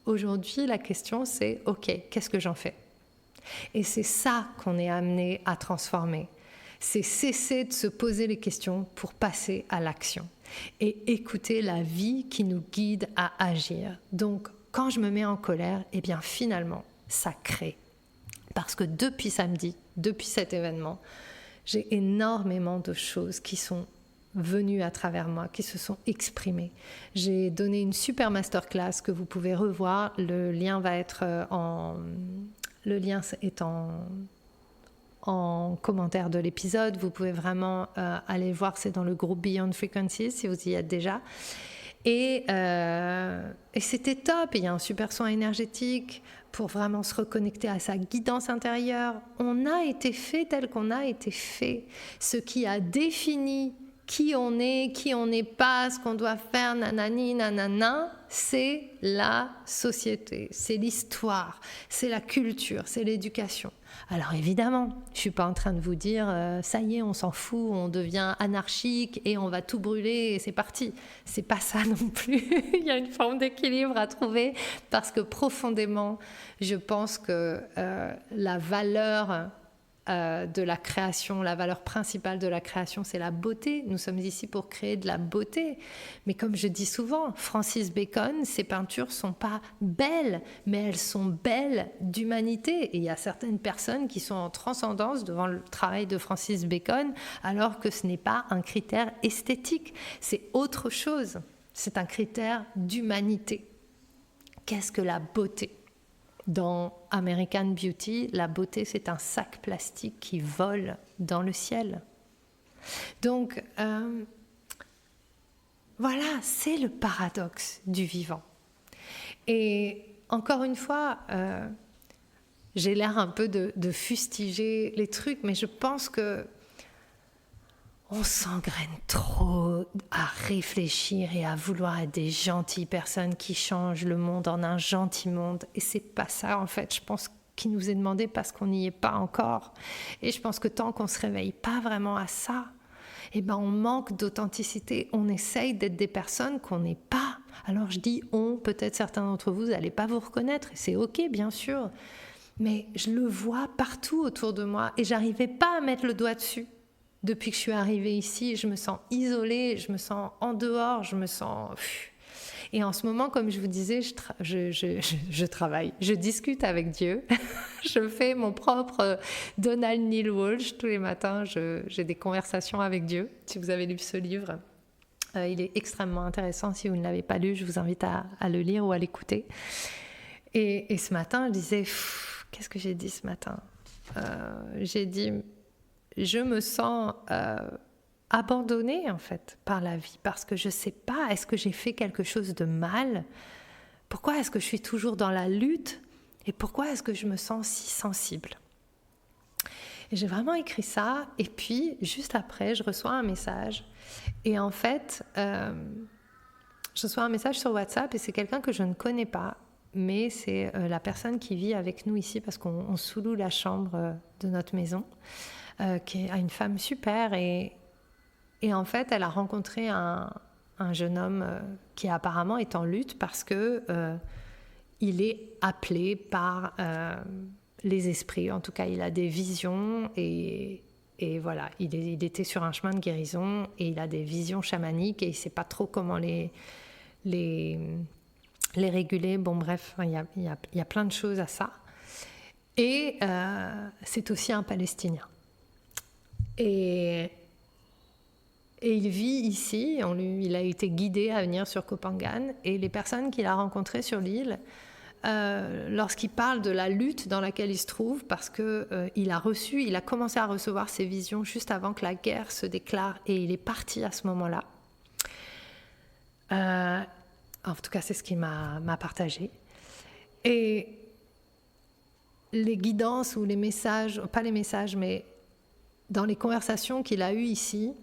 Aujourd'hui, la question c'est « Ok, qu'est-ce que j'en fais ?» Et c'est ça qu'on est amené à transformer. C'est cesser de se poser les questions pour passer à l'action et écouter la vie qui nous guide à agir. Donc, quand je me mets en colère, eh bien finalement, ça crée. Parce que depuis samedi, depuis cet événement, j'ai énormément de choses qui sont venues à travers moi, qui se sont exprimées. J'ai donné une super masterclass que vous pouvez revoir. Le lien est en commentaire de l'épisode. Vous pouvez vraiment aller voir, c'est dans le groupe Beyond Frequencies si vous y êtes déjà. Et c'était top. Il y a un super soin énergétique pour vraiment se reconnecter à sa guidance intérieure. On a été fait tel qu'on a été fait. Ce qui a défini qui on n'est pas, ce qu'on doit faire, nanani, nanana, c'est la société, c'est l'histoire, c'est la culture, c'est l'éducation. Alors évidemment, je ne suis pas en train de vous dire ça y est, on s'en fout, on devient anarchique et on va tout brûler et c'est parti. C'est pas ça non plus. Il y a une forme d'équilibre à trouver parce que profondément, je pense que la valeur de la création, la valeur principale de la création, c'est la beauté. Nous sommes ici pour créer de la beauté. Mais comme je dis souvent, Francis Bacon, ses peintures sont pas belles, mais elles sont belles d'humanité. Et il y a certaines personnes qui sont en transcendance devant le travail de Francis Bacon, alors que ce n'est pas un critère esthétique. C'est autre chose. C'est un critère d'humanité. Qu'est-ce que la beauté ? Dans American Beauty, la beauté, c'est un sac plastique qui vole dans le ciel. Donc, voilà, c'est le paradoxe du vivant. Et encore une fois, j'ai l'air un peu de fustiger les trucs, mais je pense que on s'engraine trop à réfléchir et à vouloir être des gentilles personnes qui changent le monde en un gentil monde. Et c'est pas ça, en fait. Je pense qu'il nous est demandé parce qu'on n'y est pas encore. Et je pense que tant qu'on se réveille pas vraiment à ça, eh ben on manque d'authenticité. On essaye d'être des personnes qu'on n'est pas. Alors je dis on, peut-être certains d'entre vous n'allez pas vous reconnaître. Et c'est ok, bien sûr. Mais je le vois partout autour de moi et j'arrivais pas à mettre le doigt dessus. Depuis que je suis arrivée ici, je me sens isolée, je me sens en dehors, je me sens... Et en ce moment, comme je vous disais, je travaille, je discute avec Dieu, je fais mon propre Donald Neale Walsch. Tous les matins, j'ai des conversations avec Dieu. Si vous avez lu ce livre, il est extrêmement intéressant. Si vous ne l'avez pas lu, je vous invite à le lire ou à l'écouter. Et ce matin, je disais, qu'est-ce que j'ai dit ce matin ? J'ai dit... Je me sens abandonnée en fait par la vie parce que je ne sais pas, est-ce que j'ai fait quelque chose de mal ? Pourquoi est-ce que je suis toujours dans la lutte ? Et pourquoi est-ce que je me sens si sensible ? Et j'ai vraiment écrit ça et puis juste après je reçois un message et en fait je reçois un message sur WhatsApp et c'est quelqu'un que je ne connais pas mais c'est la personne qui vit avec nous ici parce qu'on sous-loue la chambre de notre maison. Qui est une femme super et en fait elle a rencontré un jeune homme qui apparemment est en lutte parce que il est appelé par les esprits, en tout cas il a des visions et voilà, il était sur un chemin de guérison et il a des visions chamaniques et il ne sait pas trop comment les réguler. Bon bref, il y a plein de choses à ça et c'est aussi un Palestinien. Et il vit ici, il a été guidé à venir sur Koh Phangan et les personnes qu'il a rencontrées sur l'île, lorsqu'il parle de la lutte dans laquelle il se trouve, parce qu'il a commencé à recevoir ses visions juste avant que la guerre se déclare et il est parti à ce moment-là. En tout cas, c'est ce qu'il m'a partagé. Et les guidances ou les messages, pas les messages, mais dans les conversations qu'il a eues ici,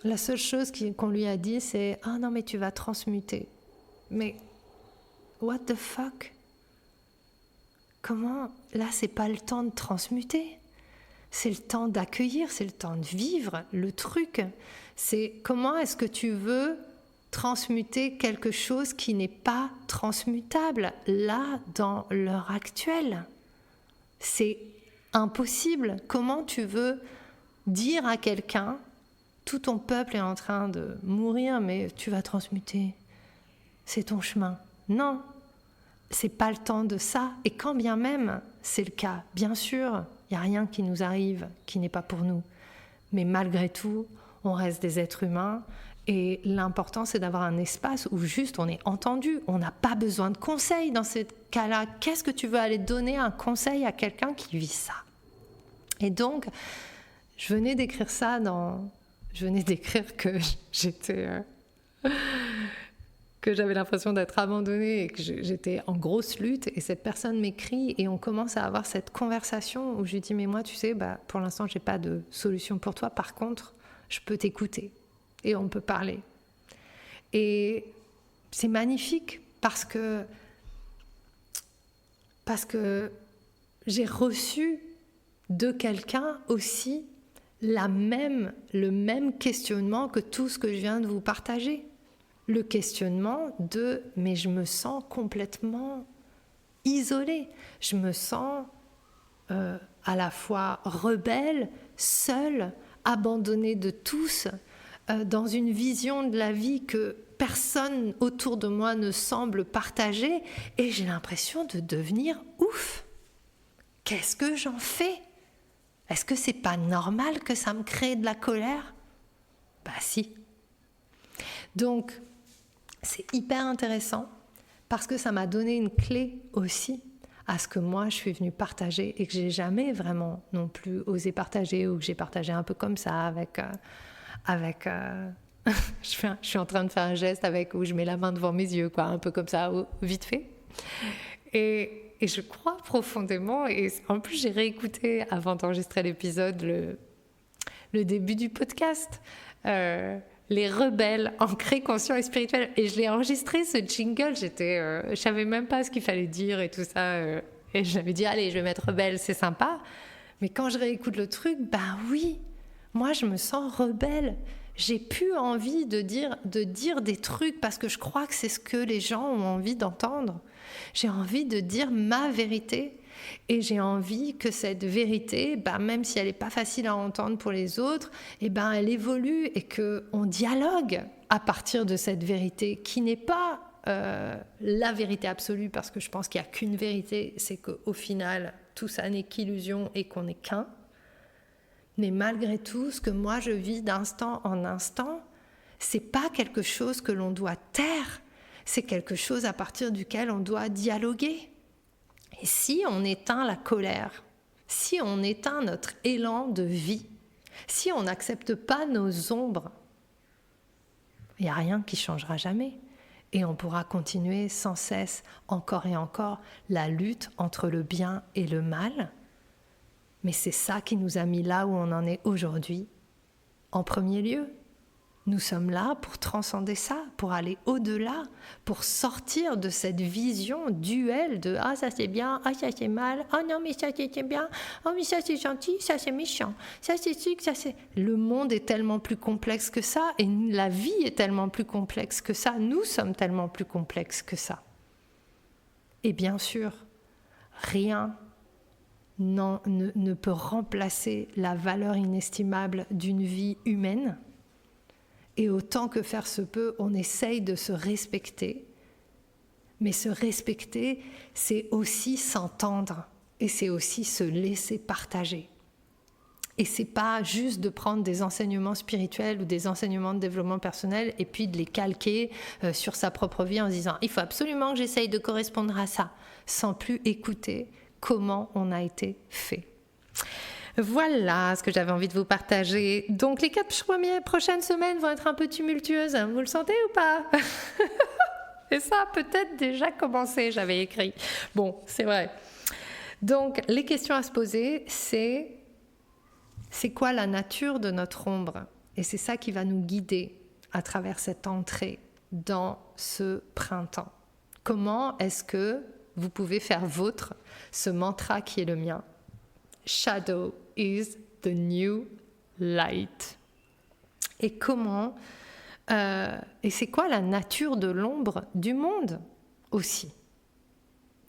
la seule chose qu'on lui a dit, c'est « Ah non, mais tu vas transmuter. » Mais what the fuck ? Comment ? Là, c'est pas le temps de transmuter. C'est le temps d'accueillir, c'est le temps de vivre. Le truc, c'est comment est-ce que tu veux transmuter quelque chose qui n'est pas transmutable, là, dans l'heure actuelle ? C'est impossible. Comment tu veux dire à quelqu'un, tout ton peuple est en train de mourir, mais tu vas transmuter, c'est ton chemin. Non, c'est pas le temps de ça. Et quand bien même c'est le cas, bien sûr, il n'y a rien qui nous arrive qui n'est pas pour nous. Mais malgré tout, on reste des êtres humains. Et l'important, c'est d'avoir un espace où juste on est entendu. On n'a pas besoin de conseils dans ce cas-là. Qu'est-ce que tu veux aller donner un conseil à quelqu'un qui vit ça? Et donc, je venais d'écrire que j'étais... que j'avais l'impression d'être abandonnée et que j'étais en grosse lutte. Et cette personne m'écrit et on commence à avoir cette conversation où je lui dis, mais moi, tu sais, pour l'instant, je n'ai pas de solution pour toi. Par contre, je peux t'écouter et on peut parler. Et c'est magnifique parce que j'ai reçu de quelqu'un aussi le même questionnement que tout ce que je viens de vous partager. Le questionnement de « mais je me sens complètement isolée, je me sens à la fois rebelle, seule, abandonnée de tous, dans une vision de la vie que personne autour de moi ne semble partager et j'ai l'impression de devenir ouf. Qu'est-ce que j'en fais ? Est-ce que c'est pas normal que ça me crée de la colère ? Bah si. Donc, c'est hyper intéressant parce que ça m'a donné une clé aussi à ce que moi je suis venue partager et que j'ai jamais vraiment non plus osé partager ou que j'ai partagé un peu comme ça avec je suis en train de faire un geste où je mets la main devant mes yeux, quoi, un peu comme ça, vite fait. Et je crois profondément, et en plus j'ai réécouté avant d'enregistrer l'épisode le début du podcast, les rebelles ancrés, conscients et spirituels. Et je l'ai enregistré, ce jingle, je savais même pas ce qu'il fallait dire et tout ça. Et j'avais dit, allez, je vais mettre rebelle, c'est sympa. Mais quand je réécoute le truc, bah oui, moi je me sens rebelle. J'ai plus envie de dire des trucs parce que je crois que c'est ce que les gens ont envie d'entendre. J'ai envie de dire ma vérité. Et j'ai envie que cette vérité, même si elle n'est pas facile à entendre pour les autres, elle évolue et qu'on dialogue à partir de cette vérité qui n'est pas la vérité absolue, parce que je pense qu'il n'y a qu'une vérité, c'est qu'au final, tout ça n'est qu'illusion et qu'on n'est qu'un. Mais malgré tout, ce que moi je vis d'instant en instant, c'est pas quelque chose que l'on doit taire, c'est quelque chose à partir duquel on doit dialoguer. Et si on éteint la colère, si on éteint notre élan de vie, si on n'accepte pas nos ombres, il n'y a rien qui changera jamais. Et on pourra continuer sans cesse, encore et encore, la lutte entre le bien et le mal. Mais c'est ça qui nous a mis là où on en est aujourd'hui, en premier lieu. Nous sommes là pour transcender ça, pour aller au-delà, pour sortir de cette vision duelle de « ah ça c'est bien, ah ça c'est mal, ah non mais ça c'est bien, ah mais ça c'est gentil, ça c'est méchant, ça c'est truc, ça c'est… » Le monde est tellement plus complexe que ça et la vie est tellement plus complexe que ça, nous sommes tellement plus complexes que ça. Et bien sûr, rien ne peut remplacer la valeur inestimable d'une vie humaine. Et autant que faire se peut, on essaye de se respecter. Mais se respecter, c'est aussi s'entendre et c'est aussi se laisser partager. Et c'est pas juste de prendre des enseignements spirituels ou des enseignements de développement personnel et puis de les calquer sur sa propre vie en se disant « il faut absolument que j'essaye de correspondre à ça », sans plus écouter comment on a été fait. Voilà ce que j'avais envie de vous partager. Donc les 4 prochaines semaines vont être un peu tumultueuses. Vous le sentez ou pas ? Et ça a peut-être déjà commencé, j'avais écrit. Bon, c'est vrai. Donc les questions à se poser, c'est quoi la nature de notre ombre ? Et c'est ça qui va nous guider à travers cette entrée dans ce printemps. Comment est-ce que vous pouvez faire vôtre ce mantra qui est le mien ? Shadow is the new light. Et comment et c'est quoi la nature de l'ombre du monde aussi ?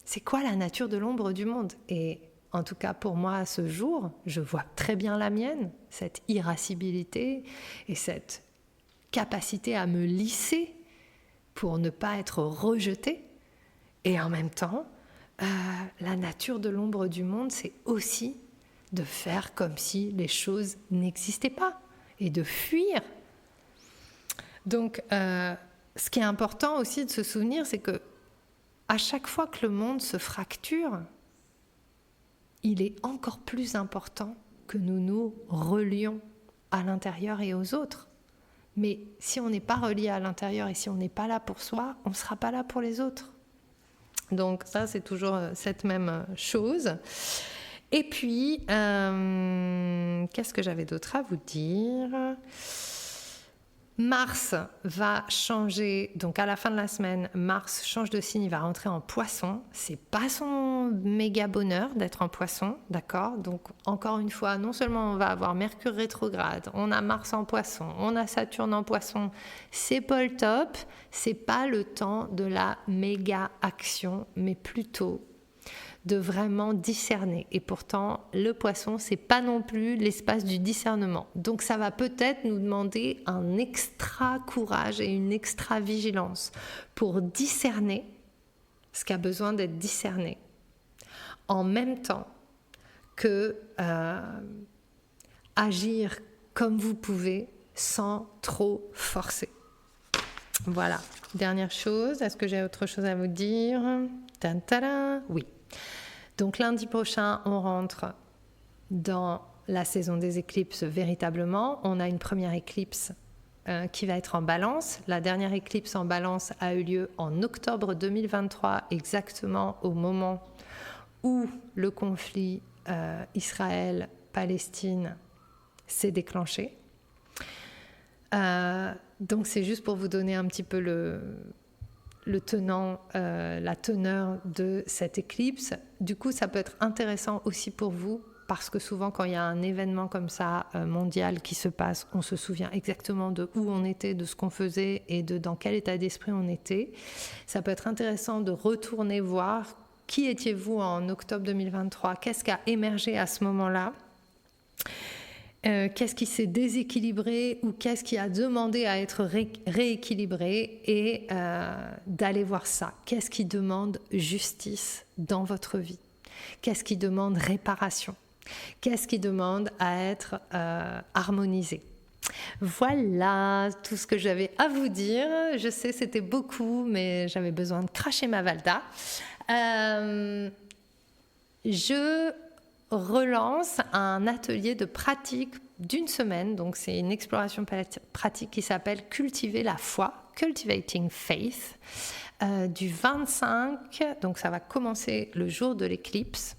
C'est quoi la nature de l'ombre du monde ? Et en tout cas pour moi à ce jour, je vois très bien la mienne, cette irascibilité et cette capacité à me lisser pour ne pas être rejetée. Et en même temps, la nature de l'ombre du monde, c'est aussi de faire comme si les choses n'existaient pas et de fuir. Donc, ce qui est important aussi de se souvenir, c'est que à chaque fois que le monde se fracture, il est encore plus important que nous nous relions à l'intérieur et aux autres. Mais si on n'est pas relié à l'intérieur et si on n'est pas là pour soi, on ne sera pas là pour les autres. Donc ça, c'est toujours cette même chose. Et puis, qu'est-ce que j'avais d'autre à vous dire ? Mars va changer, donc à la fin de la semaine, Mars change de signe, il va rentrer en Poisson. C'est pas son méga bonheur d'être en Poisson, d'accord ? Donc encore une fois, non seulement on va avoir Mercure rétrograde, on a Mars en Poisson, on a Saturne en Poisson, c'est pas le top, c'est pas le temps de la méga action, mais plutôt de vraiment discerner. Et pourtant, le Poisson, c'est pas non plus l'espace du discernement. Donc ça va peut-être nous demander un extra courage et une extra vigilance pour discerner ce qui a besoin d'être discerné, en même temps que agir comme vous pouvez sans trop forcer. Voilà. Dernière chose, est-ce que j'ai autre chose à vous dire ? Tantara, oui. Donc lundi prochain, on rentre dans la saison des éclipses véritablement. On a une première éclipse qui va être en Balance. La dernière éclipse en Balance a eu lieu en octobre 2023, exactement au moment où le conflit Israël-Palestine s'est déclenché. Donc c'est juste pour vous donner un petit peu la teneur de cette éclipse. Du coup, ça peut être intéressant aussi pour vous, parce que souvent, quand il y a un événement comme ça, mondial, qui se passe, on se souvient exactement de où on était, de ce qu'on faisait et de dans quel état d'esprit on était. Ça peut être intéressant de retourner voir qui étiez-vous en octobre 2023, qu'est-ce qui a émergé à ce moment-là, qu'est-ce qui s'est déséquilibré ou qu'est-ce qui a demandé à être rééquilibré et d'aller voir ça. Qu'est-ce qui demande justice dans votre vie ? Qu'est-ce qui demande réparation ? Qu'est-ce qui demande à être harmonisé ? Voilà tout ce que j'avais à vous dire. Je sais, c'était beaucoup, mais j'avais besoin de cracher ma Valda. Je relance un atelier de pratique d'une semaine, donc c'est une exploration pratique qui s'appelle Cultiver la foi, Cultivating Faith, du 25, donc ça va commencer le jour de l'éclipse,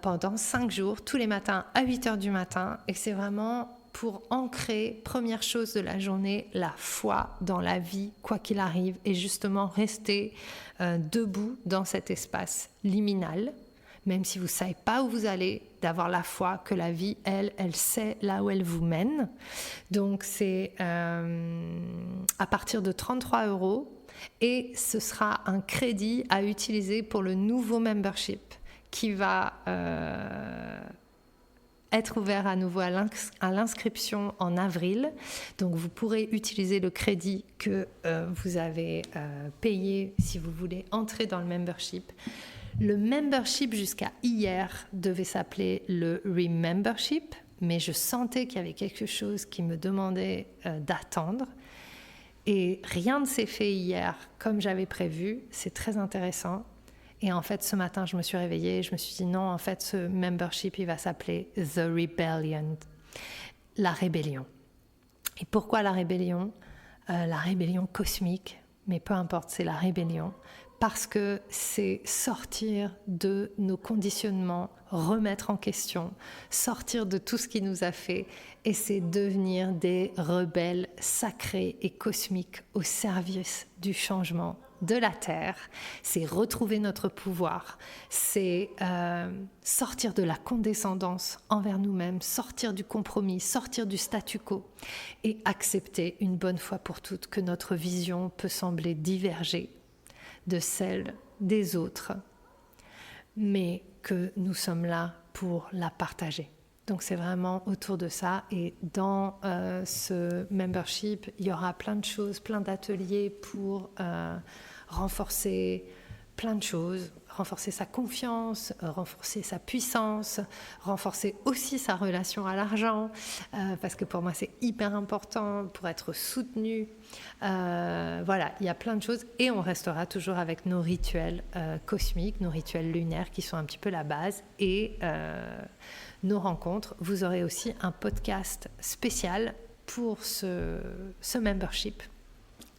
pendant 5 jours, tous les matins à 8h du matin, et c'est vraiment pour ancrer, première chose de la journée, la foi dans la vie, quoi qu'il arrive, et justement rester debout dans cet espace liminal, même si vous ne savez pas où vous allez, d'avoir la foi que la vie, elle sait là où elle vous mène. Donc c'est à partir de 33 € et ce sera un crédit à utiliser pour le nouveau membership qui va être ouvert à nouveau à l'inscription en avril. Donc vous pourrez utiliser le crédit que vous avez payé si vous voulez entrer dans le membership. Le membership jusqu'à hier devait s'appeler le Remembership, mais je sentais qu'il y avait quelque chose qui me demandait d'attendre. Et rien ne s'est fait hier comme j'avais prévu. C'est très intéressant. Et en fait, ce matin, je me suis réveillée et je me suis dit non, en fait, ce membership, il va s'appeler The Rebellion, la rébellion. Et pourquoi la rébellion ? La rébellion cosmique, mais peu importe, c'est la rébellion. Parce que c'est sortir de nos conditionnements, remettre en question, sortir de tout ce qui nous a fait, et c'est devenir des rebelles sacrés et cosmiques au service du changement de la Terre. C'est retrouver notre pouvoir, c'est sortir de la condescendance envers nous-mêmes, sortir du compromis, sortir du statu quo et accepter une bonne fois pour toutes que notre vision peut sembler diverger de celle des autres. mais que nous sommes là pour la partager. Donc c'est vraiment autour de ça. Et dans ce membership, il y aura plein de choses, plein d'ateliers pour renforcer plein de choses, renforcer sa confiance, renforcer sa puissance, renforcer aussi sa relation à l'argent, parce que pour moi c'est hyper important pour être soutenu. Voilà, il y a plein de choses et on restera toujours avec nos rituels cosmiques, nos rituels lunaires qui sont un petit peu la base et nos rencontres. Vous aurez aussi un podcast spécial pour ce membership.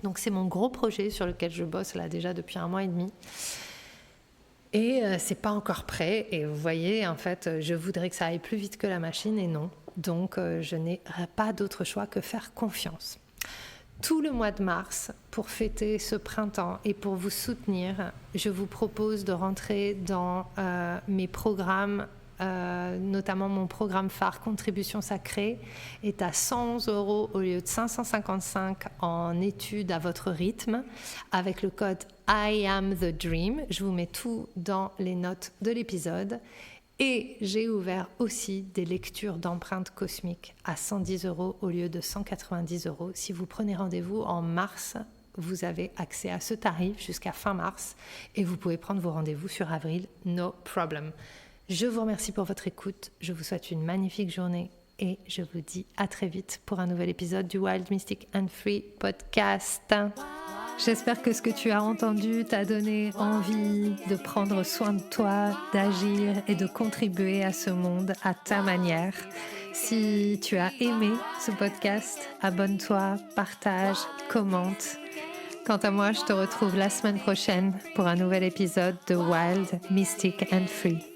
Donc c'est mon gros projet sur lequel je bosse là déjà depuis 1 mois et demi. Et c'est pas encore prêt. Et vous voyez, en fait, je voudrais que ça aille plus vite que la machine et non. Donc je n'ai pas d'autre choix que faire confiance. Tout le mois de mars, pour fêter ce printemps et pour vous soutenir, je vous propose de rentrer dans mes programmes, notamment mon programme phare Contribution Sacrée est à 111 € au lieu de 555 en études à votre rythme avec le code I am the dream. Je vous mets tout dans les notes de l'épisode et j'ai ouvert aussi des lectures d'empreintes cosmiques à 110 € au lieu de 190 €. Si vous prenez rendez-vous en mars, vous avez accès à ce tarif jusqu'à fin mars et vous pouvez prendre vos rendez-vous sur avril, no problem. Je vous remercie pour votre écoute, je vous souhaite une magnifique journée et je vous dis à très vite pour un nouvel épisode du Wild, Mystic and Free podcast. J'espère que ce que tu as entendu t'a donné envie de prendre soin de toi, d'agir et de contribuer à ce monde à ta manière. Si tu as aimé ce podcast, abonne-toi, partage, commente. Quant à moi, je te retrouve la semaine prochaine pour un nouvel épisode de Wild, Mystic and Free.